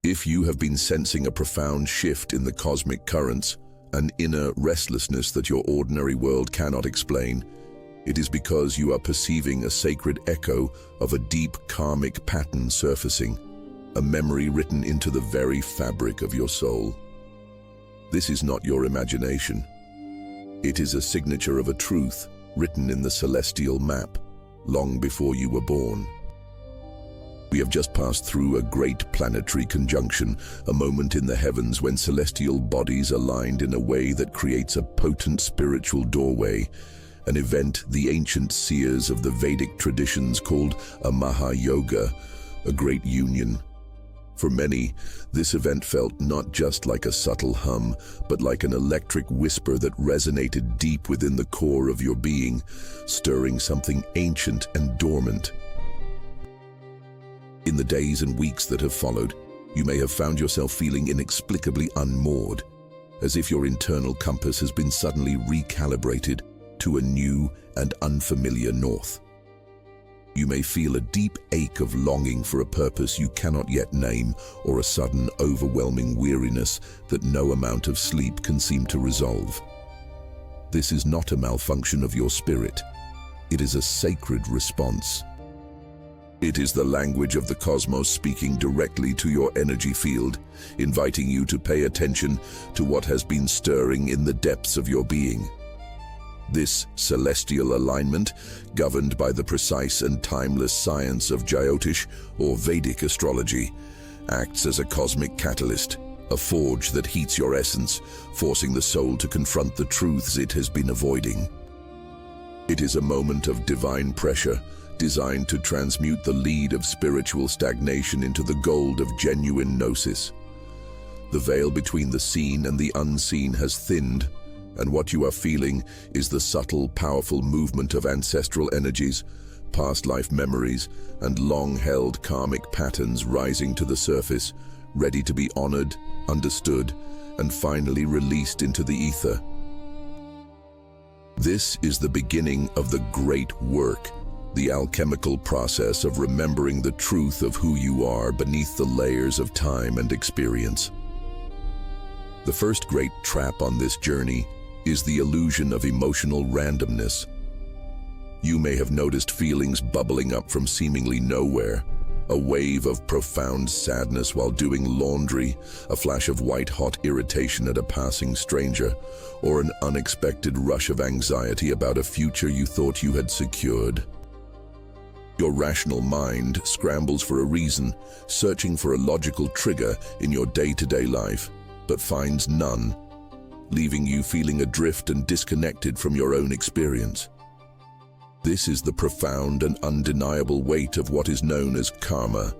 If you have been sensing a profound shift in the cosmic currents, an inner restlessness that your ordinary world cannot explain, it is because you are perceiving a sacred echo of a deep karmic pattern surfacing, a memory written into the very fabric of your soul. This is not your imagination. It is a signature of a truth written in the celestial map, long before you were born. We have just passed through a great planetary conjunction, a moment in the heavens when celestial bodies aligned in a way that creates a potent spiritual doorway, an event the ancient seers of the Vedic traditions called a Maha-yoga, a great union. For many, this event felt not just like a subtle hum, but like an electric whisper that resonated deep within the core of your being, stirring something ancient and dormant. In the days and weeks that have followed, you may have found yourself feeling inexplicably unmoored, as if your internal compass has been suddenly recalibrated to a new and unfamiliar north. You may feel a deep ache of longing for a purpose you cannot yet name, or a sudden overwhelming weariness that no amount of sleep can seem to resolve. This is not a malfunction of your spirit. It is a sacred response. It is the language of the cosmos speaking directly to your energy field, inviting you to pay attention to what has been stirring in the depths of your being. This celestial alignment, governed by the precise and timeless science of Jyotish or Vedic astrology, acts as a cosmic catalyst, a forge that heats your essence, forcing the soul to confront the truths it has been avoiding. It is a moment of divine pressure, designed to transmute the lead of spiritual stagnation into the gold of genuine gnosis. The veil between the seen and the unseen has thinned, and what you are feeling is the subtle, powerful movement of ancestral energies, past life memories, and long-held karmic patterns rising to the surface, ready to be honored, understood, and finally released into the ether. This is the beginning of the great work, the alchemical process of remembering the truth of who you are beneath the layers of time and experience. The first great trap on this journey is the illusion of emotional randomness. You may have noticed feelings bubbling up from seemingly nowhere, a wave of profound sadness while doing laundry, a flash of white-hot irritation at a passing stranger, or an unexpected rush of anxiety about a future you thought you had secured. Your rational mind scrambles for a reason, searching for a logical trigger in your day-to-day life, but finds none, leaving you feeling adrift and disconnected from your own experience. This is the profound and undeniable weight of what is known as karma,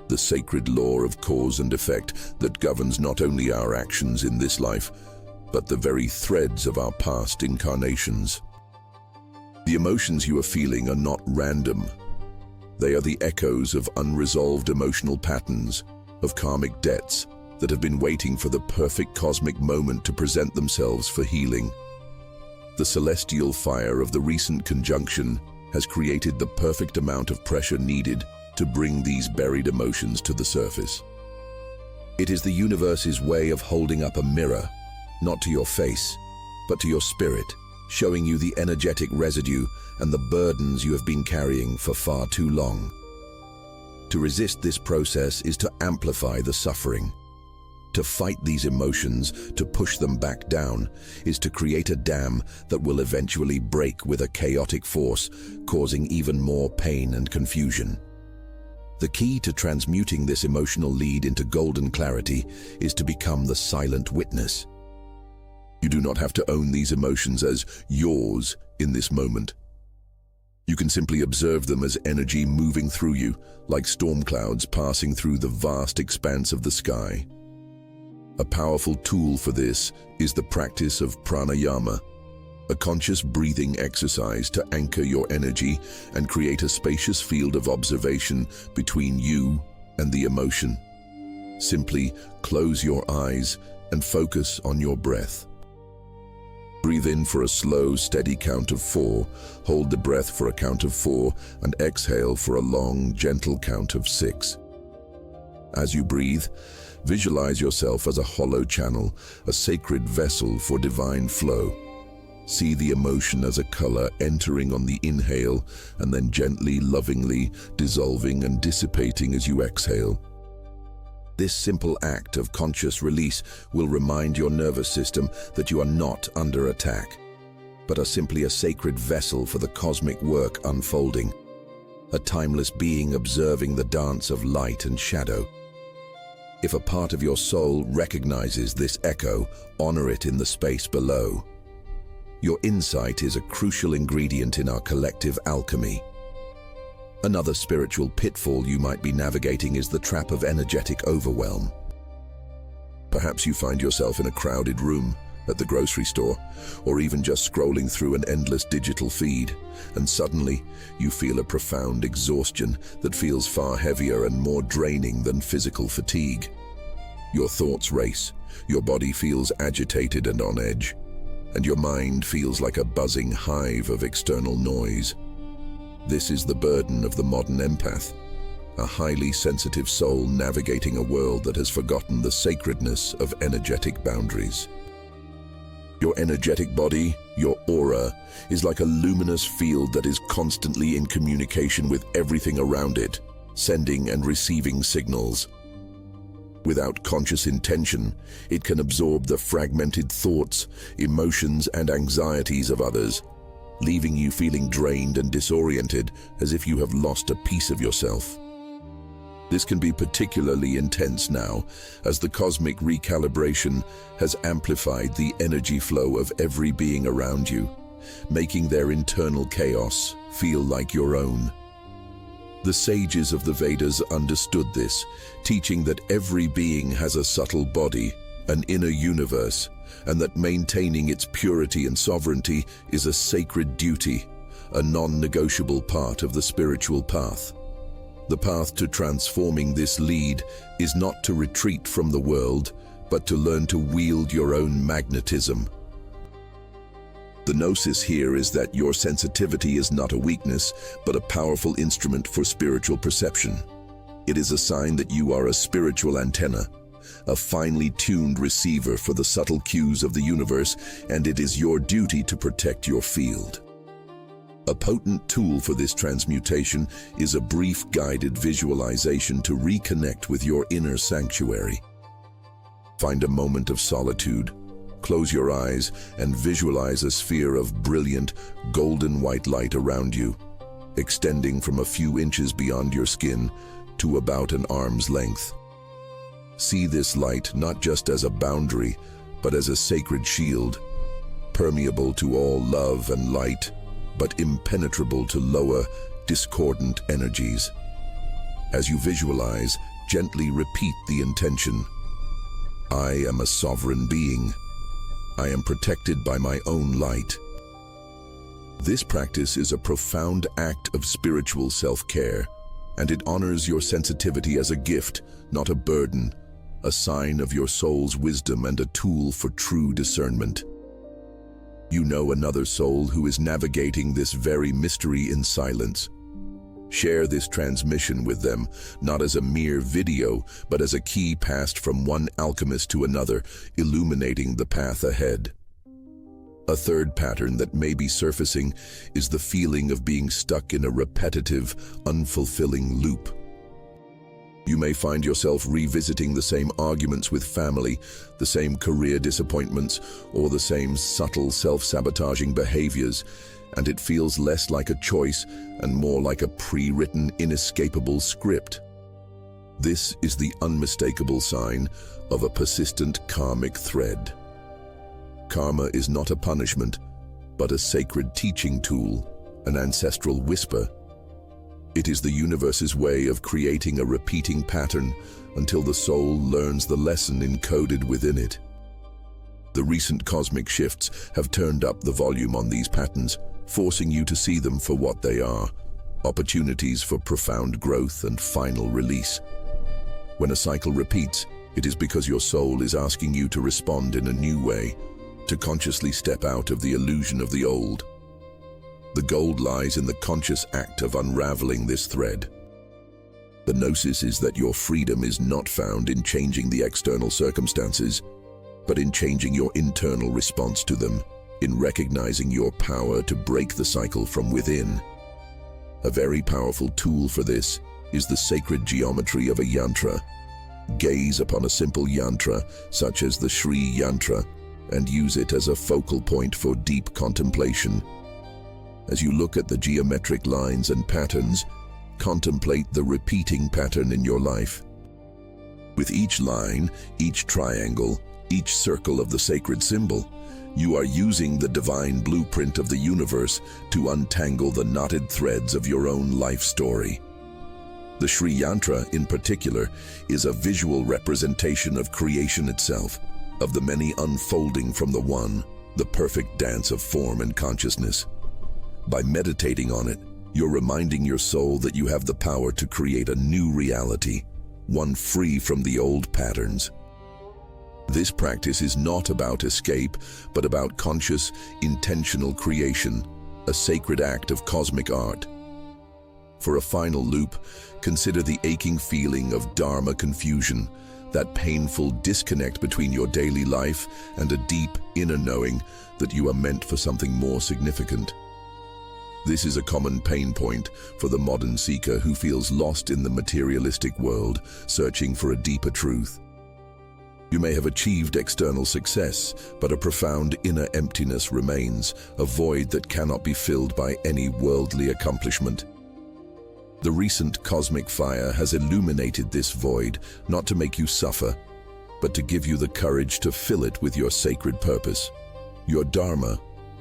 the sacred law of cause and effect that governs not only our actions in this life, but the very threads of our past incarnations. The emotions you are feeling are not random. They are the echoes of unresolved emotional patterns, of karmic debts that have been waiting for the perfect cosmic moment to present themselves for healing. The celestial fire of the recent conjunction has created the perfect amount of pressure needed to bring these buried emotions to the surface. It is the universe's way of holding up a mirror, not to your face, but to your spirit, showing you the energetic residue and the burdens you have been carrying for far too long. To resist this process is to amplify the suffering. To fight these emotions, to push them back down, is to create a dam that will eventually break with a chaotic force, causing even more pain and confusion. The key to transmuting this emotional lead into golden clarity is to become the silent witness. You do not have to own these emotions as yours in this moment. You can simply observe them as energy moving through you, like storm clouds passing through the vast expanse of the sky. A powerful tool for this is the practice of pranayama, a conscious breathing exercise to anchor your energy and create a spacious field of observation between you and the emotion. Simply close your eyes and focus on your breath. Breathe in for a slow, steady count of 4, hold the breath for a count of 4, and exhale for a long, gentle count of 6. As you breathe, visualize yourself as a hollow channel, a sacred vessel for divine flow. See the emotion as a color entering on the inhale and then gently, lovingly dissolving and dissipating as you exhale. This simple act of conscious release will remind your nervous system that you are not under attack, but are simply a sacred vessel for the cosmic work unfolding, a timeless being observing the dance of light and shadow. If a part of your soul recognizes this echo, honor it in the space below. Your insight is a crucial ingredient in our collective alchemy. Another spiritual pitfall you might be navigating is the trap of energetic overwhelm. Perhaps you find yourself in a crowded room, at the grocery store, or even just scrolling through an endless digital feed, and suddenly you feel a profound exhaustion that feels far heavier and more draining than physical fatigue. Your thoughts race, your body feels agitated and on edge, and your mind feels like a buzzing hive of external noise. This is the burden of the modern empath, a highly sensitive soul navigating a world that has forgotten the sacredness of energetic boundaries. Your energetic body, your aura, is like a luminous field that is constantly in communication with everything around it, sending and receiving signals. Without conscious intention, it can absorb the fragmented thoughts, emotions, and anxieties of others, leaving you feeling drained and disoriented as if you have lost a piece of yourself. This can be particularly intense now, as the cosmic recalibration has amplified the energy flow of every being around you, making their internal chaos feel like your own. The sages of the Vedas understood this, teaching that every being has a subtle body, an inner universe, and that maintaining its purity and sovereignty is a sacred duty, a non-negotiable part of the spiritual path. The path to transforming this lead is not to retreat from the world, but to learn to wield your own magnetism. The gnosis here is that your sensitivity is not a weakness, but a powerful instrument for spiritual perception. It is a sign that you are a spiritual antenna, a finely tuned receiver for the subtle cues of the universe, and it is your duty to protect your field. A potent tool for this transmutation is a brief guided visualization to reconnect with your inner sanctuary. Find a moment of solitude, close your eyes, and visualize a sphere of brilliant, golden white light around you, extending from a few inches beyond your skin to about an arm's length. See this light not just as a boundary, but as a sacred shield, permeable to all love and light, but impenetrable to lower, discordant energies. As you visualize, gently repeat the intention. I am a sovereign being. I am protected by my own light. This practice is a profound act of spiritual self-care, and it honors your sensitivity as a gift, not a burden, a sign of your soul's wisdom and a tool for true discernment. You know another soul who is navigating this very mystery in silence. Share this transmission with them, not as a mere video, but as a key passed from one alchemist to another, illuminating the path ahead. A third pattern that may be surfacing is the feeling of being stuck in a repetitive, unfulfilling loop. You may find yourself revisiting the same arguments with family, the same career disappointments, or the same subtle self-sabotaging behaviors, and it feels less like a choice and more like a pre-written, inescapable script. This is the unmistakable sign of a persistent karmic thread. Karma is not a punishment, but a sacred teaching tool, an ancestral whisper. It is the universe's way of creating a repeating pattern until the soul learns the lesson encoded within it. The recent cosmic shifts have turned up the volume on these patterns, forcing you to see them for what they are, opportunities for profound growth and final release. When a cycle repeats, it is because your soul is asking you to respond in a new way, to consciously step out of the illusion of the old. The gold lies in the conscious act of unraveling this thread. The gnosis is that your freedom is not found in changing the external circumstances, but in changing your internal response to them, in recognizing your power to break the cycle from within. A very powerful tool for this is the sacred geometry of a yantra. Gaze upon a simple yantra, such as the Shri yantra, and use it as a focal point for deep contemplation. As you look at the geometric lines and patterns, contemplate the repeating pattern in your life. With each line, each triangle, each circle of the sacred symbol, you are using the divine blueprint of the universe to untangle the knotted threads of your own life story. The Shri Yantra, in particular, is a visual representation of creation itself, of the many unfolding from the one, the perfect dance of form and consciousness. By meditating on it, you're reminding your soul that you have the power to create a new reality, one free from the old patterns. This practice is not about escape, but about conscious, intentional creation, a sacred act of cosmic art. For a final loop, consider the aching feeling of Dharma confusion, that painful disconnect between your daily life and a deep inner knowing that you are meant for something more significant. This is a common pain point for the modern seeker who feels lost in the materialistic world, searching for a deeper truth. You may have achieved external success, but a profound inner emptiness remains, a void that cannot be filled by any worldly accomplishment. The recent cosmic fire has illuminated this void, not to make you suffer, but to give you the courage to fill it with your sacred purpose. Your Dharma,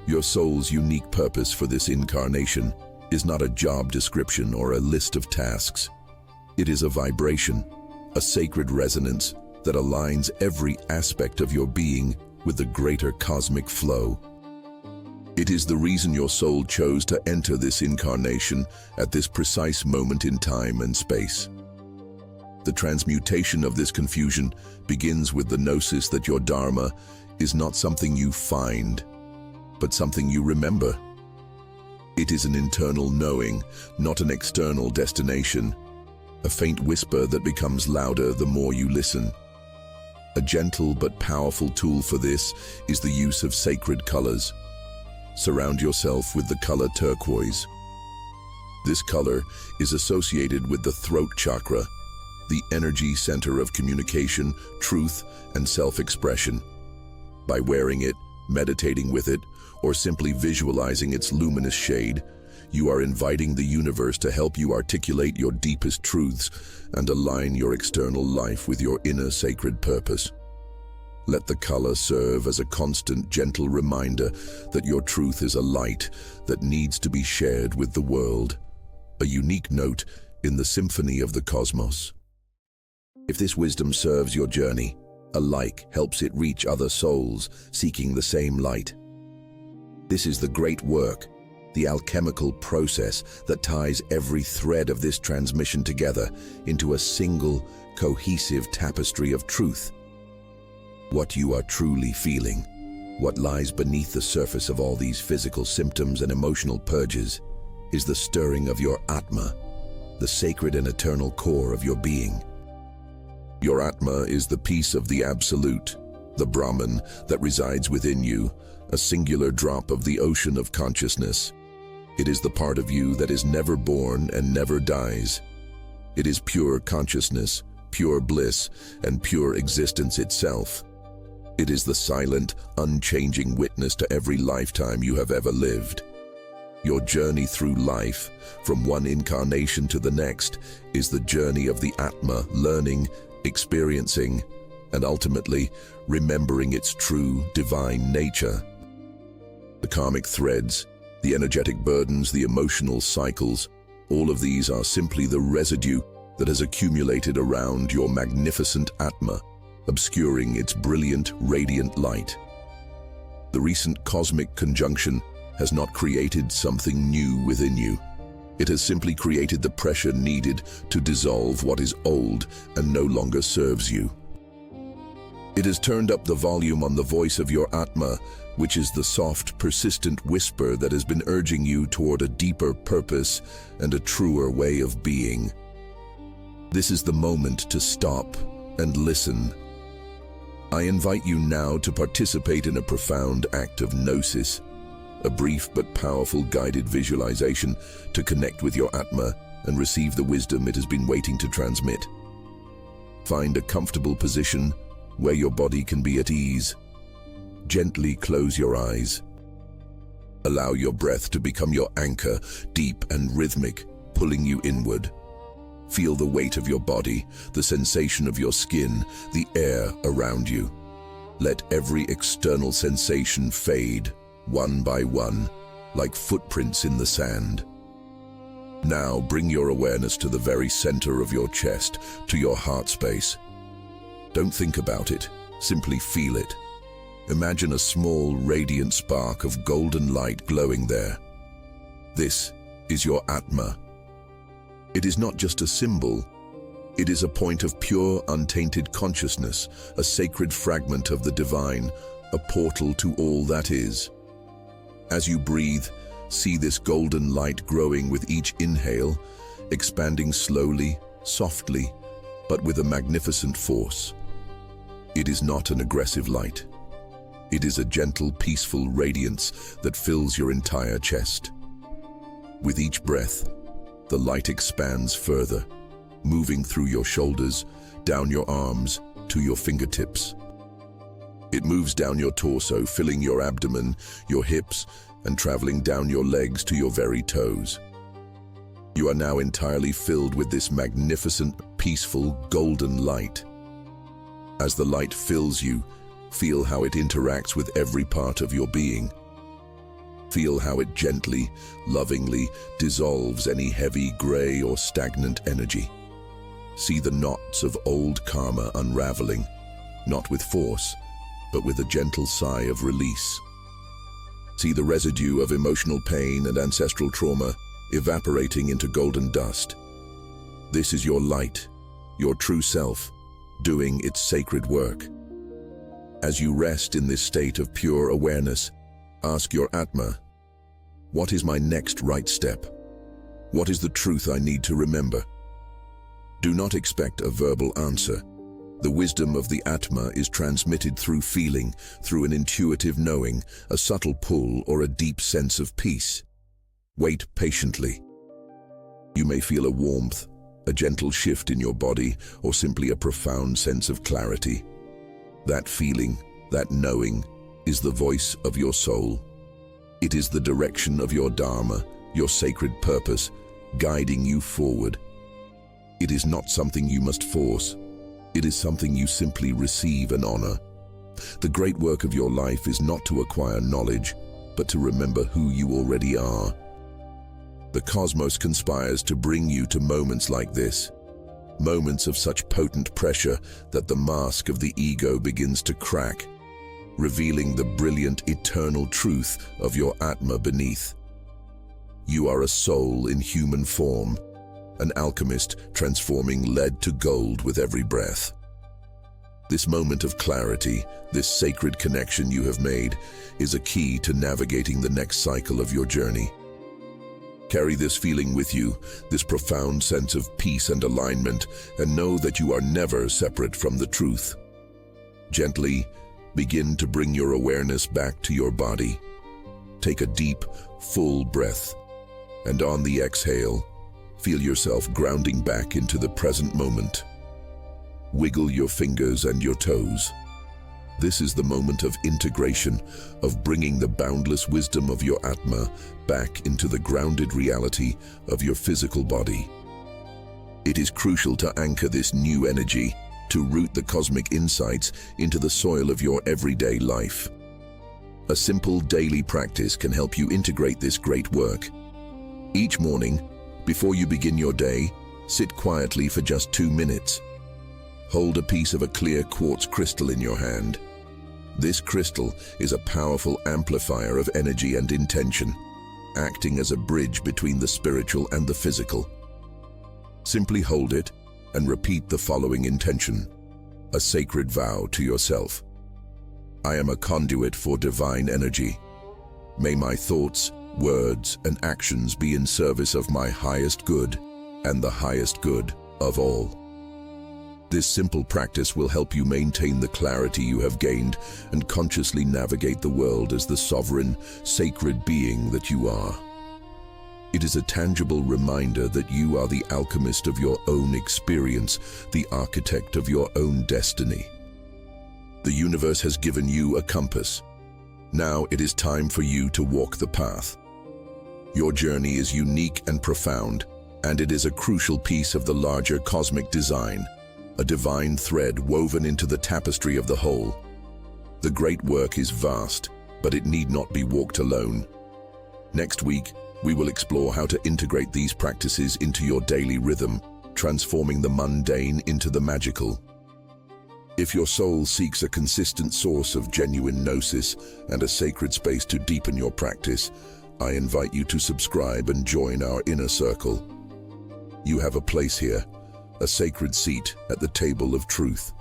your soul's unique purpose for this incarnation, is not a job description or a list of tasks. It is a vibration, a sacred resonance that aligns every aspect of your being with the greater cosmic flow. It is the reason your soul chose to enter this incarnation at this precise moment in time and space. The transmutation of this confusion begins with the gnosis that your Dharma is not something you find, but something you remember. It is an internal knowing, not an external destination, a faint whisper that becomes louder the more you listen. A gentle but powerful tool for this is the use of sacred colors. Surround yourself with the color turquoise. This color is associated with the throat chakra, the energy center of communication, truth, and self-expression. By wearing it, meditating with it, or simply visualizing its luminous shade, you are inviting the universe to help you articulate your deepest truths and align your external life with your inner sacred purpose. Let the color serve as a constant, gentle reminder that your truth is a light that needs to be shared with the world, a unique note in the symphony of the cosmos. If this wisdom serves your journey, a like helps it reach other souls seeking the same light. This is the great work, the alchemical process that ties every thread of this transmission together into a single, cohesive tapestry of truth. What you are truly feeling, what lies beneath the surface of all these physical symptoms and emotional purges, is the stirring of your Atma, the sacred and eternal core of your being. Your Atma is the piece of the Absolute, the Brahman that resides within you, a singular drop of the ocean of consciousness. It is the part of you that is never born and never dies. It is pure consciousness, pure bliss, and pure existence itself. It is the silent, unchanging witness to every lifetime you have ever lived. Your journey through life, from one incarnation to the next, is the journey of the Atma, learning, experiencing, and ultimately remembering its true divine nature. The karmic threads, the energetic burdens, the emotional cycles, all of these are simply the residue that has accumulated around your magnificent Atma, obscuring its brilliant, radiant light. The recent cosmic conjunction has not created something new within you. It has simply created the pressure needed to dissolve what is old and no longer serves you. It has turned up the volume on the voice of your Atma, which is the soft, persistent whisper that has been urging you toward a deeper purpose and a truer way of being. This is the moment to stop and listen. I invite you now to participate in a profound act of gnosis, a brief but powerful guided visualization to connect with your Atma and receive the wisdom it has been waiting to transmit. Find a comfortable position where your body can be at ease. Gently close your eyes. Allow your breath to become your anchor, deep and rhythmic, pulling you inward. Feel the weight of your body, the sensation of your skin, the air around you. Let every external sensation fade, one by one, like footprints in the sand. Now bring your awareness to the very center of your chest, to your heart space. Don't think about it, simply feel it. Imagine a small, radiant spark of golden light glowing there. This is your Atma. It is not just a symbol. It is a point of pure, untainted consciousness, a sacred fragment of the divine, a portal to all that is. As you breathe, see this golden light growing with each inhale, expanding slowly, softly, but with a magnificent force. It is not an aggressive light. It is a gentle, peaceful radiance that fills your entire chest. With each breath, the light expands further, moving through your shoulders, down your arms, to your fingertips. It moves down your torso, filling your abdomen, your hips, and traveling down your legs to your very toes. You are now entirely filled with this magnificent, peaceful, golden light. As the light fills you, feel how it interacts with every part of your being. Feel how it gently, lovingly dissolves any heavy, gray, or stagnant energy. See the knots of old karma unraveling, not with force, but with a gentle sigh of release. See the residue of emotional pain and ancestral trauma evaporating into golden dust. This is your light, your true self, doing its sacred work. As you rest in this state of pure awareness, ask your Atma, what is my next right step? What is the truth I need to remember? Do not expect a verbal answer. The wisdom of the Atma is transmitted through feeling, through an intuitive knowing, a subtle pull, or a deep sense of peace. Wait patiently. You may feel a warmth, a gentle shift in your body, or simply a profound sense of clarity. That feeling, that knowing, is the voice of your soul. It is the direction of your Dharma, your sacred purpose, guiding you forward. It is not something you must force. It is something you simply receive and honor. The great work of your life is not to acquire knowledge, but to remember who you already are. The cosmos conspires to bring you to moments like this, moments of such potent pressure that the mask of the ego begins to crack, revealing the brilliant eternal truth of your Atma beneath. You are a soul in human form, an alchemist transforming lead to gold with every breath. This moment of clarity, this sacred connection you have made, is a key to navigating the next cycle of your journey. Carry this feeling with you, this profound sense of peace and alignment, and know that you are never separate from the truth. Gently, begin to bring your awareness back to your body. Take a deep, full breath, and on the exhale, feel yourself grounding back into the present moment. Wiggle your fingers and your toes. This is the moment of integration, of bringing the boundless wisdom of your Atma back into the grounded reality of your physical body. It is crucial to anchor this new energy, to root the cosmic insights into the soil of your everyday life. A simple daily practice can help you integrate this great work. Each morning, before you begin your day, sit quietly for just 2 minutes. Hold a piece of a clear quartz crystal in your hand. This crystal is a powerful amplifier of energy and intention, acting as a bridge between the spiritual and the physical. Simply hold it and repeat the following intention, a sacred vow to yourself. I am a conduit for divine energy. May my thoughts, words, and actions be in service of my highest good and the highest good of all. This simple practice will help you maintain the clarity you have gained and consciously navigate the world as the sovereign, sacred being that you are. It is a tangible reminder that you are the alchemist of your own experience, the architect of your own destiny. The universe has given you a compass. Now it is time for you to walk the path. Your journey is unique and profound, and it is a crucial piece of the larger cosmic design, a divine thread woven into the tapestry of the whole. The great work is vast, but it need not be walked alone. Next week, we will explore how to integrate these practices into your daily rhythm, transforming the mundane into the magical. If your soul seeks a consistent source of genuine gnosis and a sacred space to deepen your practice, I invite you to subscribe and join our inner circle. You have a place here, a sacred seat at the table of truth.